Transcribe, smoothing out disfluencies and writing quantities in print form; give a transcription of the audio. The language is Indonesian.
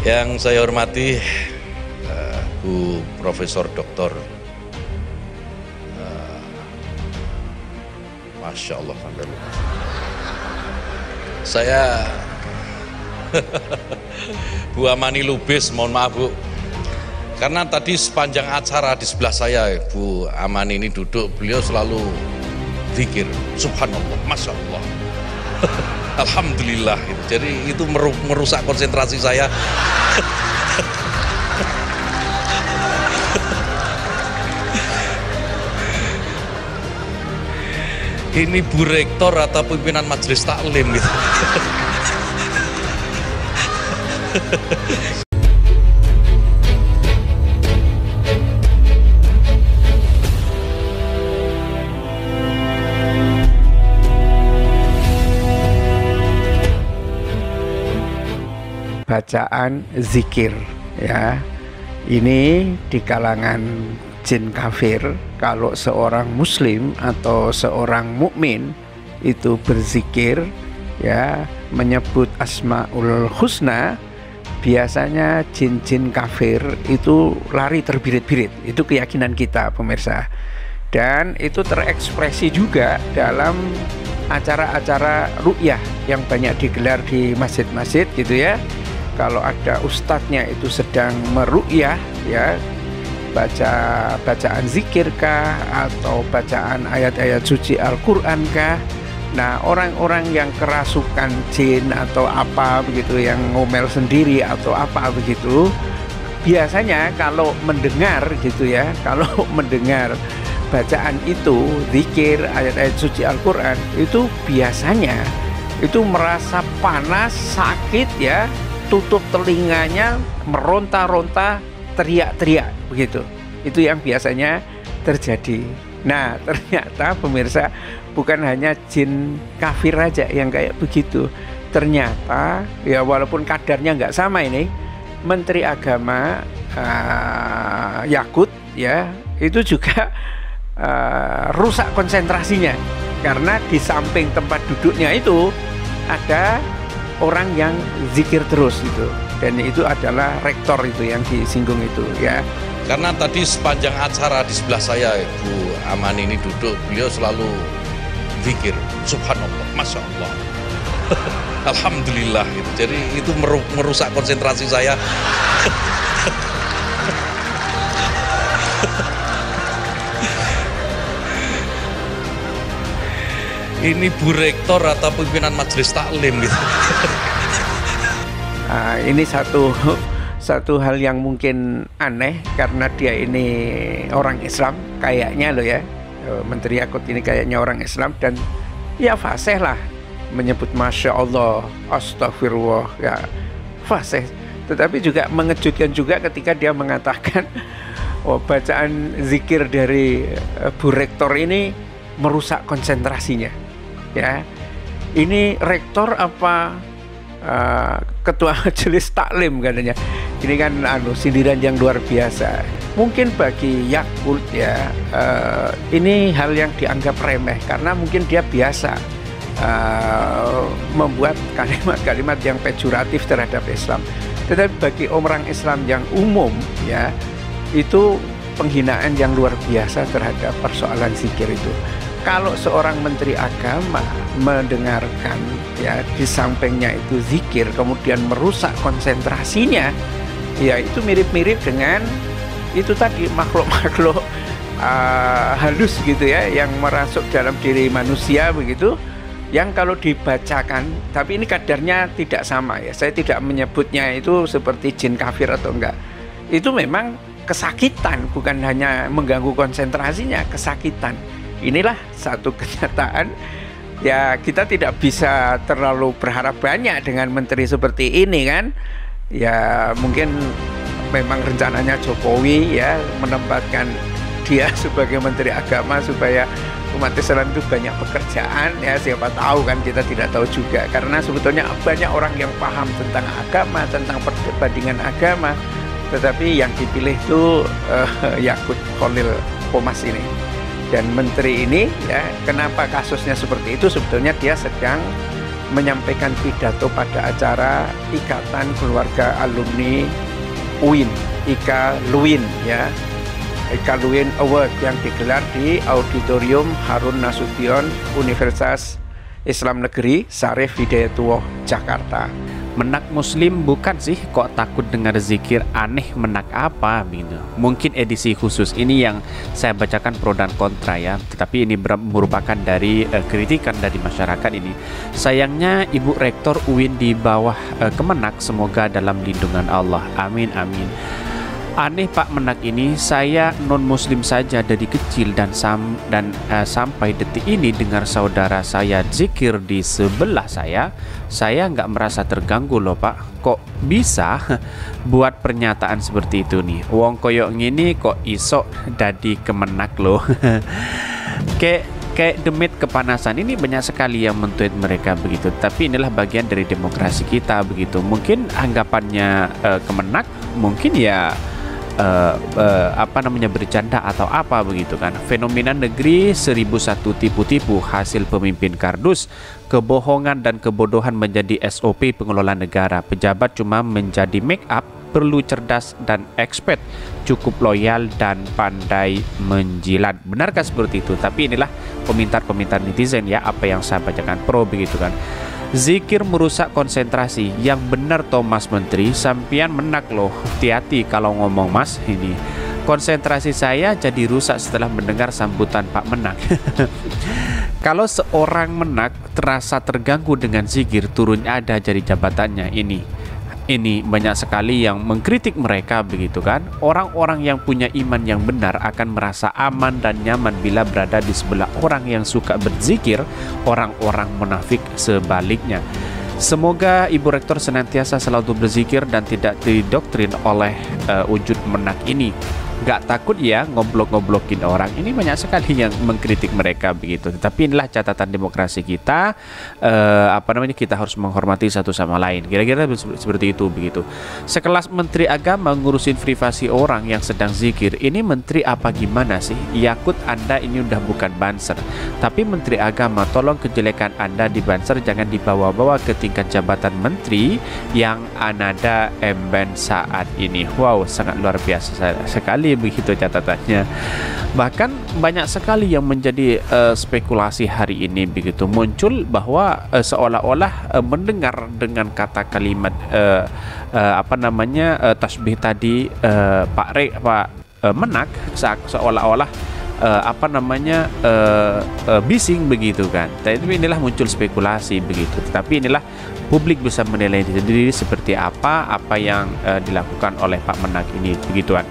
Yang saya hormati Bu Profesor Doktor Masya Allah sampai lupa. Saya Bu Amani Lubis, mohon maaf Bu, karena tadi sepanjang acara di sebelah saya Bu Amani ini duduk, beliau selalu zikir subhanallah, masya Allah, alhamdulillah gitu. Jadi itu merusak konsentrasi saya. Ini Bu Rektor atau pimpinan majelis taklim gitu. Bacaan zikir, ya, ini di kalangan jin kafir. Kalau seorang muslim atau seorang mukmin itu berzikir, ya, menyebut asmaul husna, biasanya jin-jin kafir itu lari terbirit-birit. Itu keyakinan kita pemirsa, dan itu terekspresi juga dalam acara-acara ru'yah yang banyak digelar di masjid-masjid gitu ya. Kalau ada ustadznya itu sedang meru'yah, ya, baca bacaan zikir kah atau bacaan ayat-ayat suci Al-Quran kah. Nah, orang-orang yang kerasukan jin atau apa begitu, yang ngomel sendiri atau apa begitu, biasanya kalau mendengar gitu ya, kalau mendengar bacaan itu, zikir ayat-ayat suci Al-Quran, itu biasanya itu merasa panas, sakit ya, tutup telinganya, meronta-ronta, teriak-teriak begitu. Itu yang biasanya terjadi. Nah, ternyata pemirsa, bukan hanya jin kafir aja yang kayak begitu. Ternyata ya, walaupun kadarnya nggak sama, ini Menteri Agama Yakut ya, itu juga rusak konsentrasinya, karena di samping tempat duduknya itu ada orang yang zikir terus itu, dan itu adalah rektor itu yang disinggung itu ya. Karena tadi sepanjang acara di sebelah saya Bu Amani ini duduk, beliau selalu zikir subhanallah, masya Allah, alhamdulillah gitu. Jadi itu merusak konsentrasi saya. Ini Bu Rektor atau pimpinan majelis taklim gitu. Nah, ini satu hal yang mungkin aneh, karena dia ini orang Islam kayaknya loh ya. Menteri Yakut ini kayaknya orang Islam, dan ya fasih lah menyebut masya Allah, astagfirullah, ya fasih. Tetapi juga mengejutkan juga ketika dia mengatakan, oh, bacaan zikir dari Bu Rektor ini merusak konsentrasinya. Ya, ini rektor apa ketua majelis taklim katanya. Ini kan sindiran yang luar biasa. Mungkin bagi Yakut ya, ini hal yang dianggap remeh, karena mungkin dia biasa membuat kalimat-kalimat yang pejoratif terhadap Islam. Tetapi bagi orang Islam yang umum ya, itu penghinaan yang luar biasa terhadap persoalan zikir itu. Kalau seorang menteri agama mendengarkan ya di sampingnya itu zikir, kemudian merusak konsentrasinya, ya itu mirip-mirip dengan itu tadi, makhluk-makhluk halus gitu ya, yang merasuk dalam diri manusia begitu, yang kalau dibacakan, tapi ini kadarnya tidak sama ya, saya tidak menyebutnya itu seperti jin kafir atau enggak. Itu memang kesakitan, bukan hanya mengganggu konsentrasinya, kesakitan. Inilah satu kenyataan. Ya, kita tidak bisa terlalu berharap banyak dengan menteri seperti ini kan. Ya, mungkin memang rencananya Jokowi ya menempatkan dia sebagai menteri agama supaya umat Islam itu banyak pekerjaan ya, siapa tahu kan, kita tidak tahu juga, karena sebetulnya banyak orang yang paham tentang agama, tentang perbandingan agama, tetapi yang dipilih itu Yakut Khalil Qomas ini. Dan menteri ini ya, kenapa kasusnya seperti itu? Sebetulnya dia sedang menyampaikan pidato pada acara Ikatan Keluarga Alumni UIN, IKA Luin ya. IKA Luin Award yang digelar di Auditorium Harun Nasution Universitas Islam Negeri Syarif Hidayatullah Jakarta. Menak muslim bukan sih, kok takut dengar zikir, aneh menak apa gitu. Mungkin edisi khusus ini yang saya bacakan pro dan kontra ya, tetapi ini merupakan dari kritikan dari masyarakat ini. Sayangnya Ibu Rektor UIN di bawah Kemenak, semoga dalam lindungan Allah, amin amin. Aneh Pak Menak ini, saya non muslim saja dari kecil dan sampai detik ini dengar saudara saya zikir di sebelah saya nggak merasa terganggu loh Pak. Kok bisa buat pernyataan seperti itu nih? Wong koyok ngini kok iso dadi Kemenak loh. Kayak demit kepanasan ini banyak sekali yang mentweet mereka begitu. Tapi inilah bagian dari demokrasi kita begitu. Mungkin anggapannya Kemenak mungkin ya bercanda atau apa begitu kan. Fenomena negeri 1001 tipu-tipu hasil pemimpin kardus, kebohongan dan kebodohan menjadi SOP pengelola negara. Pejabat cuma menjadi make up, perlu cerdas dan expert, cukup loyal dan pandai menjilat. Benarkah seperti itu? Tapi inilah komentar-komentar netizen ya, apa yang saya bacakan pro begitu kan. Zikir merusak konsentrasi. Yang benar Thomas Menteri, sampian menak loh. Hati-hati kalau ngomong Mas ini. Konsentrasi saya jadi rusak setelah mendengar sambutan Pak Menak. Kalau seorang Menak terasa terganggu dengan zikir, turun ada dari jabatannya ini banyak sekali yang mengkritik mereka begitu kan. Orang-orang yang punya iman yang benar akan merasa aman dan nyaman bila berada di sebelah orang yang suka berzikir, orang-orang munafik sebaliknya. Semoga Ibu Rektor senantiasa selalu berzikir dan tidak didoktrin oleh wujud Menak ini. Gak takut ya ngoblok-ngoblokin orang. Ini banyak sekali yang mengkritik mereka begitu. Tapi inilah catatan demokrasi kita. Kita harus menghormati satu sama lain. Kira-kira seperti itu begitu. Sekelas Menteri Agama ngurusin privasi orang yang sedang zikir. Ini menteri apa gimana sih? Yakut Anda ini udah bukan banser. Tapi Menteri Agama, tolong kejelekan Anda di banser jangan dibawa-bawa ke tingkat jabatan menteri yang anada emben saat ini. Wow, sangat luar biasa sekali begitu catatannya. Bahkan banyak sekali yang menjadi spekulasi hari ini begitu muncul bahwa seolah-olah mendengar dengan kata kalimat tasbih tadi Pak Menak seolah-olah bising begitu kan. Tapi inilah muncul spekulasi begitu. Tapi inilah publik bisa menilai sendiri seperti apa yang dilakukan oleh Pak Menak ini begituan.